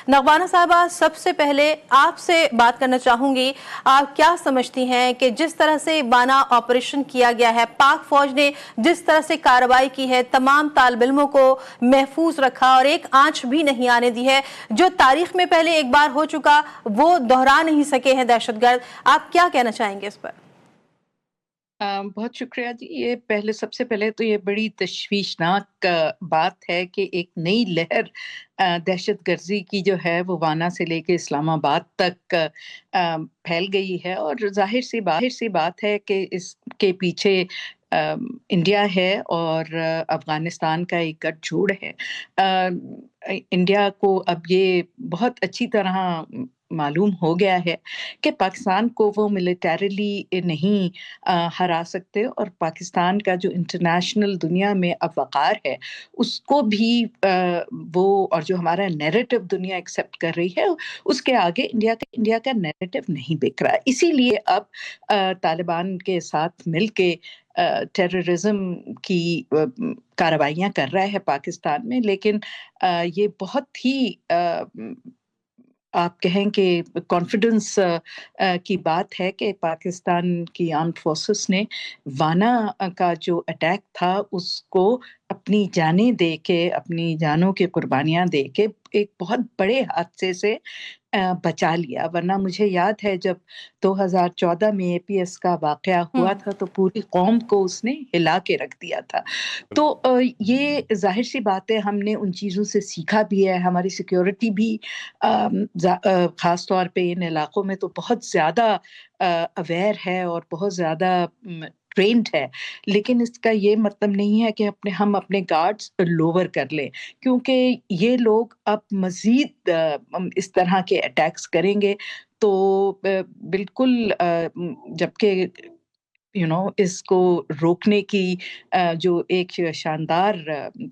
نغمانہ صاحبہ، سب سے پہلے آپ سے بات کرنا چاہوں گی، آپ کیا سمجھتی ہیں کہ جس طرح سے وانا آپریشن کیا گیا ہے، پاک فوج نے جس طرح سے کارروائی کی ہے، تمام طالب علموں کو محفوظ رکھا اور ایک آنچ بھی نہیں آنے دی ہے، جو تاریخ میں پہلے ایک بار ہو چکا وہ دہرا نہیں سکے ہیں دہشت گرد، آپ کیا کہنا چاہیں گے اس پر؟ بہت شکریہ جی. یہ سب سے پہلے تو یہ بڑی تشویشناک بات ہے کہ ایک نئی لہر دہشت گردی کی جو ہے وہ وانا سے لے کے اسلام آباد تک پھیل گئی ہے، اور ظاہر سی بات ہے کہ اس کے پیچھے انڈیا ہے اور افغانستان کا ایک گٹھ جوڑ ہے. انڈیا کو اب یہ بہت اچھی طرح معلوم ہو گیا ہے کہ پاکستان کو وہ ملیٹریلی نہیں ہرا سکتے، اور پاکستان کا جو انٹرنیشنل دنیا میں اب وقار ہے اس کو بھی وہ، اور جو ہمارا نیریٹو دنیا ایکسیپٹ کر رہی ہے، اس کے آگے انڈیا کا نیریٹو نہیں بک رہا. اسی لیے اب طالبان کے ساتھ مل کے ٹیررزم کی کارروائیاں کر رہا ہے پاکستان میں. لیکن یہ بہت ہی آپ کہیں کہ کانفیڈنس کی بات ہے کہ پاکستان کی آرمڈ فورسز نے وانا کا جو اٹیک تھا اس کو اپنی جانیں دے کے، اپنی جانوں کی قربانیاں دے کے ایک بہت بڑے حادثے سے بچا لیا. ورنہ مجھے یاد ہے جب 2014 میں اے پی ایس کا واقعہ ہوا تھا تو پوری قوم کو اس نے ہلا کے رکھ دیا تھا. تو یہ ظاہر سی بات ہے، ہم نے ان چیزوں سے سیکھا بھی ہے. ہماری سیکیورٹی بھی خاص طور پہ ان علاقوں میں تو بہت زیادہ اویئر ہے اور بہت زیادہ ٹرینڈ ہے. لیکن اس کا یہ مطلب نہیں ہے کہ ہم اپنے گارڈز لوور کر لیں، کیونکہ یہ لوگ اب مزید اس طرح کے اٹیکس کریں گے تو بالکل، جبکہ اس کو روکنے کی جو ایک شاندار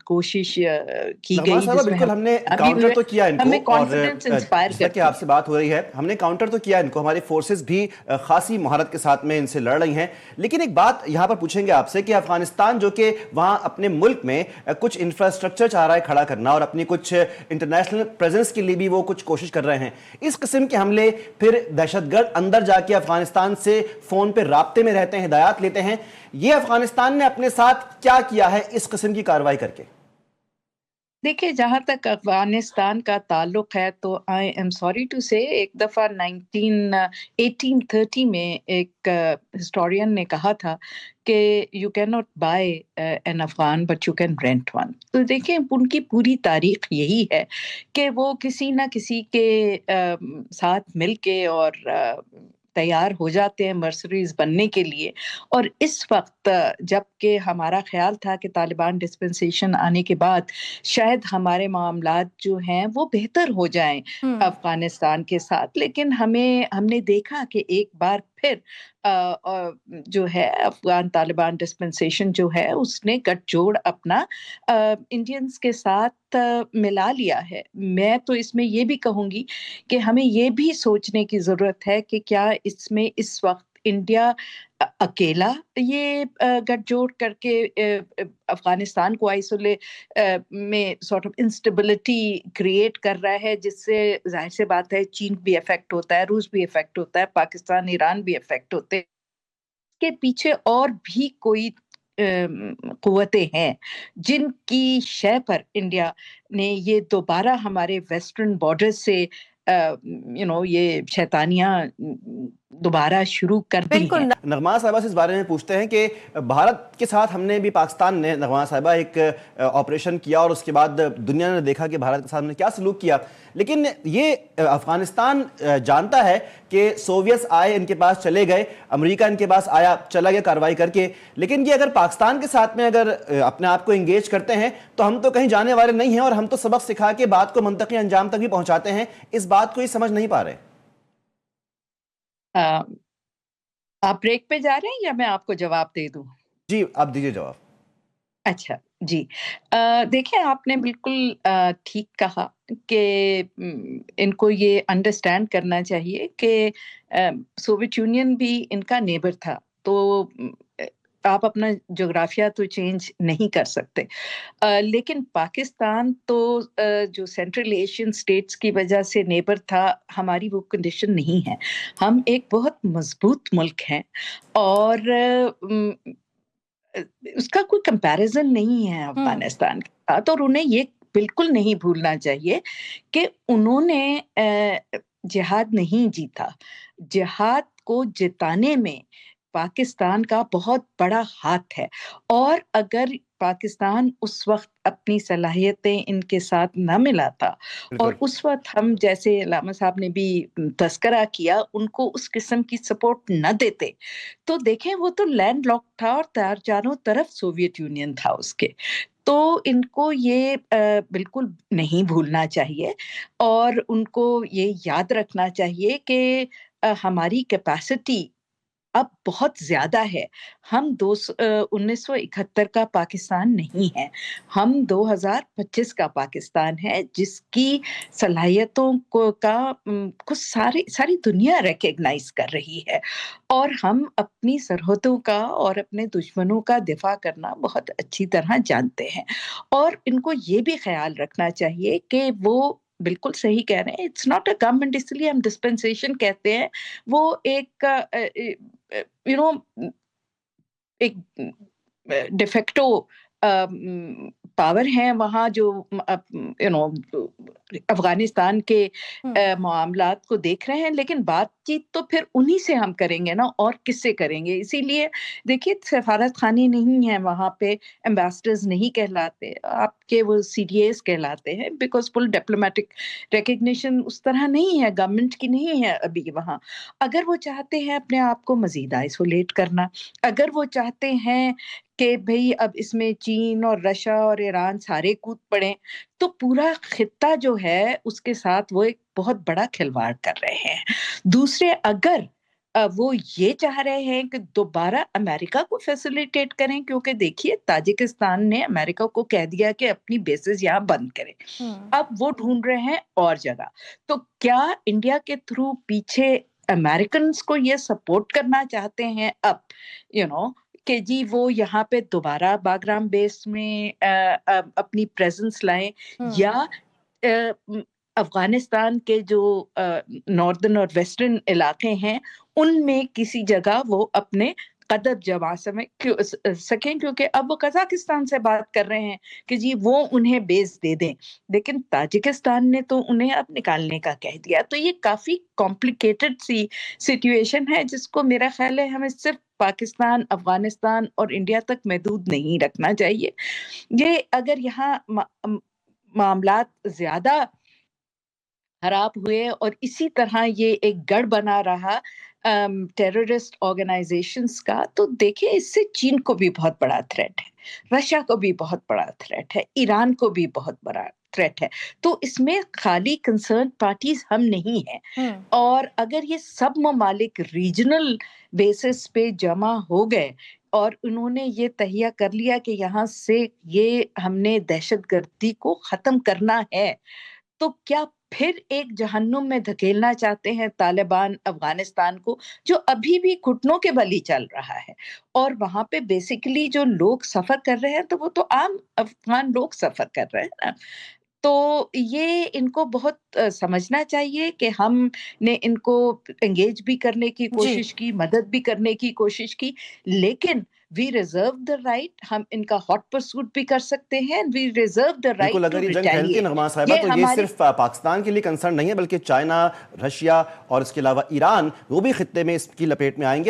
کوشش کی نغمہ گئی، صاحبہ، جس میں بالکل ہم نے کاؤنٹر تو کیا ان کو، ہمیں اور کانفیڈنس انسپائر جس طرح کہ کرتی آپ سے بات ہو رہی ہے، ہم نے کاؤنٹر تو کیا ان کو، ہماری فورسز بھی خاصی مہارت کے ساتھ میں ان سے لڑ رہی ہیں. لیکن ایک بات یہاں پر پوچھیں گے آپ سے کہ افغانستان جو کہ وہاں اپنے ملک میں کچھ انفراسٹرکچر چاہ رہا ہے کھڑا کرنا، اور اپنی کچھ انٹرنیشنل پریزنس کے لیے بھی وہ کچھ کوشش کر رہے ہیں، اس قسم کے حملے پھر دہشت گرد اندر جا کے افغانستان سے فون پہ رابطے میں رہتے ہیں، ہدایات لیتے ہیں، یہ افغانستان نے اپنے ساتھ کیا کیا ہے اس قسم کی کارروائی کر کے؟ دیکھیں، جہاں تک افغانستان کا تعلق ہے تو آئی ایم سوری ٹو سے ایک دفعہ 1830 میں ایک ہسٹورین نے کہا تھا کہ you can not buy an Afghan but you can rent one. تو دیکھیں، ان کی پوری تاریخ یہی ہے کہ وہ کسی نہ کسی کے ساتھ مل کے اور تیار ہو جاتے ہیں مرسریز بننے کے لیے. اور اس وقت جب کہ ہمارا خیال تھا کہ طالبان ڈسپنسیشن آنے کے بعد شاید ہمارے معاملات جو ہیں وہ بہتر ہو جائیں افغانستان کے ساتھ، لیکن ہم نے دیکھا کہ ایک بار پھر جو ہے افغان طالبان ڈسپنسیشن جو ہے اس نے گٹھ جوڑ اپنا انڈینز کے ساتھ ملا لیا ہے. میں تو اس میں یہ بھی کہوں گی کہ ہمیں یہ بھی سوچنے کی ضرورت ہے کہ کیا اس میں اس وقت انڈیا اکیلا یہ گٹھ جوڑ کر کے افغانستان کو میں سارٹ آف انسٹیبلٹی کریٹ کر رہا ہے، جس سے ظاہر سے بات ہے چین بھی افیکٹ ہوتا ہے، روس بھی افیکٹ ہوتا ہے، پاکستان ایران بھی افیکٹ ہوتے ہیں. اس کے پیچھے اور بھی کوئی قوتیں ہیں جن کی شے پر انڈیا نے یہ دوبارہ ہمارے ویسٹرن بارڈر سے یہ شیطانیاں دوبارہ شروع کر دی ہیں. بالکل. نغمہ صاحبہ سے اس بارے میں پوچھتے ہیں کہ بھارت کے ساتھ ہم نے بھی، پاکستان نے نغمہ صاحبہ ایک آپریشن کیا اور اس کے بعد دنیا نے دیکھا کہ بھارت کے ساتھ ہم نے کیا سلوک کیا. لیکن یہ افغانستان جانتا ہے کہ سوویتس آئے، ان کے پاس چلے گئے، امریکہ ان کے پاس آیا چلا گیا کارروائی کر کے، لیکن یہ اگر پاکستان کے ساتھ میں اگر اپنے آپ کو انگیج کرتے ہیں تو ہم تو کہیں جانے والے نہیں ہیں، اور ہم تو سبق سکھا کے بات کو منطقی انجام تک بھی پہنچاتے ہیں. اس بات کو یہ سمجھ نہیں پا رہے. آپ بریک پہ جا رہے ہیں یا میں آپ کو جواب دے دوں؟ جی آپ دیجئے جواب. اچھا جی، دیکھیں، آپ نے بالکل ٹھیک کہا کہ ان کو یہ انڈرسٹینڈ کرنا چاہیے کہ سوویت یونین بھی ان کا نیبر تھا. تو آپ اپنا جغرافیہ تو چینج نہیں کر سکتے، لیکن پاکستان تو جو سینٹرل ایشین اسٹیٹس کی وجہ سے نیبر تھا، ہماری وہ کنڈیشن نہیں ہے. ہم ایک بہت مضبوط ملک ہیں، اور اس کا کوئی کمپیریزن نہیں ہے افغانستان کے ساتھ. اور انہیں یہ بالکل نہیں بھولنا چاہیے کہ انہوں نے جہاد نہیں جیتا. جہاد کو جتانے میں پاکستان کا بہت بڑا ہاتھ ہے، اور اگر پاکستان اس وقت اپنی صلاحیتیں ان کے ساتھ نہ ملاتا، اور اس وقت ہم جیسے علامہ صاحب نے بھی تذکرہ کیا، ان کو اس قسم کی سپورٹ نہ دیتے، تو دیکھیں وہ تو لینڈ لاک تھا اور چاروں طرف سوویت یونین تھا اس کے. تو ان کو یہ بالکل نہیں بھولنا چاہیے، اور ان کو یہ یاد رکھنا چاہیے کہ ہماری کیپیسٹی اب بہت زیادہ ہے. ہم 1971 کا پاکستان نہیں ہے، ہم 2025 کا پاکستان ہے، جس کی صلاحیتوں کو ساری دنیا ریکگنائز کر رہی ہے. اور ہم اپنی سرحدوں کا اور اپنے دشمنوں کا دفاع کرنا بہت اچھی طرح جانتے ہیں. اور ان کو یہ بھی خیال رکھنا چاہیے کہ وہ بالکل صحیح کہہ رہے ہیں، اٹس ناٹ اے گورنمنٹ، اس لیے ہم ڈسپنسیشن کہتے ہیں. وہ ایک ایک ڈیفیکٹو پاور ہیں وہاں، جو افغانستان کے معاملات کو دیکھ رہے ہیں. لیکن بات چیت تو پھر انہی سے ہم کریں گے نا، اور کس سے کریں گے؟ اسی لیے دیکھیے سفارت خانے نہیں ہیں وہاں پہ، ایمبیسڈرز نہیں کہلاتے، آپ کے وہ CDAs کہلاتے ہیں، بیکاز فل ڈپلومیٹک ریکگنیشن اس طرح نہیں ہے، گورنمنٹ کی نہیں ہے ابھی وہاں. اگر وہ چاہتے ہیں اپنے آپ کو مزید آئسولیٹ کرنا، اگر وہ چاہتے ہیں کہ بھئی اب اس میں چین اور رشیا اور ایران سارے کود پڑیں، تو پورا خطہ جو ہے اس کے ساتھ وہ ایک بہت بڑا کھلواڑ کر رہے ہیں. دوسرے اگر وہ یہ چاہ رہے ہیں کہ دوبارہ امریکہ کو فیسیلیٹیٹ کریں، کیونکہ دیکھیے تاجکستان نے امریکہ کو کہہ دیا کہ اپنی بیسز یہاں بند کریں، اب وہ ڈھونڈ رہے ہیں اور جگہ. تو کیا انڈیا کے تھرو پیچھے امریکنز کو یہ سپورٹ کرنا چاہتے ہیں اب کہ جی وہ یہاں پہ دوبارہ باگرام بیس میں اپنی پریزنس لائیں، یا افغانستان کے جو ناردرن اور ویسٹرن علاقے ہیں ان میں کسی جگہ وہ اپنے قدم جما سکیں، کیونکہ اب وہ قزاقستان سے بات کر رہے ہیں کہ جی وہ انہیں بیس دے دیں، لیکن تاجکستان نے تو انہیں اب نکالنے کا کہہ دیا. تو یہ کافی کمپلیکیٹڈ سی سچویشن ہے، جس کو میرا خیال ہے ہمیں صرف پاکستان، افغانستان اور انڈیا تک محدود نہیں رکھنا چاہیے. یہ اگر یہاں معاملات زیادہ خراب ہوئے اور اسی طرح یہ ایک گڑھ بنا رہا ٹیررسٹ آرگنائزیشنز کا، تو دیکھیں اس سے چین کو بھی بہت بڑا تھریٹ ہے، رشیا کو بھی بہت بڑا تھریٹ ہے، ایران کو بھی بہت بڑا تھریٹ ہے. تو اس میں خالی کنسرن پارٹیز ہم نہیں ہیں. اور اگر یہ سب ممالک ریجنل بیسس پہ جمع ہو گئے اور انہوں نے یہ تہیہ کر لیا کہ یہاں سے یہ ہم نے دہشت گردی کو ختم کرنا ہے، تو کیا پھر ایک جہنم میں دھکیلنا چاہتے ہیں طالبان افغانستان کو، جو ابھی بھی گھٹنوں کے بل ہی چل رہا ہے؟ اور وہاں پہ بیسیکلی جو لوگ سفر کر رہے ہیں تو وہ تو عام افغان لوگ سفر کر رہے ہیں نا. تو یہ ان کو بہت سمجھنا چاہیے کہ ہم نے ان کو انگیج بھی کرنے کی کوشش کی، مدد بھی کرنے کی کوشش کی، لیکن وی ریزرو دا رائٹ، ہم ان کا ہاٹ پرسوٹ بھی کر سکتے ہیں، وی ریزرو دا رائٹ بالکل. ٹو اگر یہ جنگ پھیلتی ہے نغمہ صاحبہ تو یہ صرف پاکستان کے لیے کنسرن نہیں ہے، بلکہ چائنا، رشیا اور اس کے علاوہ ایران، وہ بھی خطے میں اس کی لپیٹ میں آئیں گے.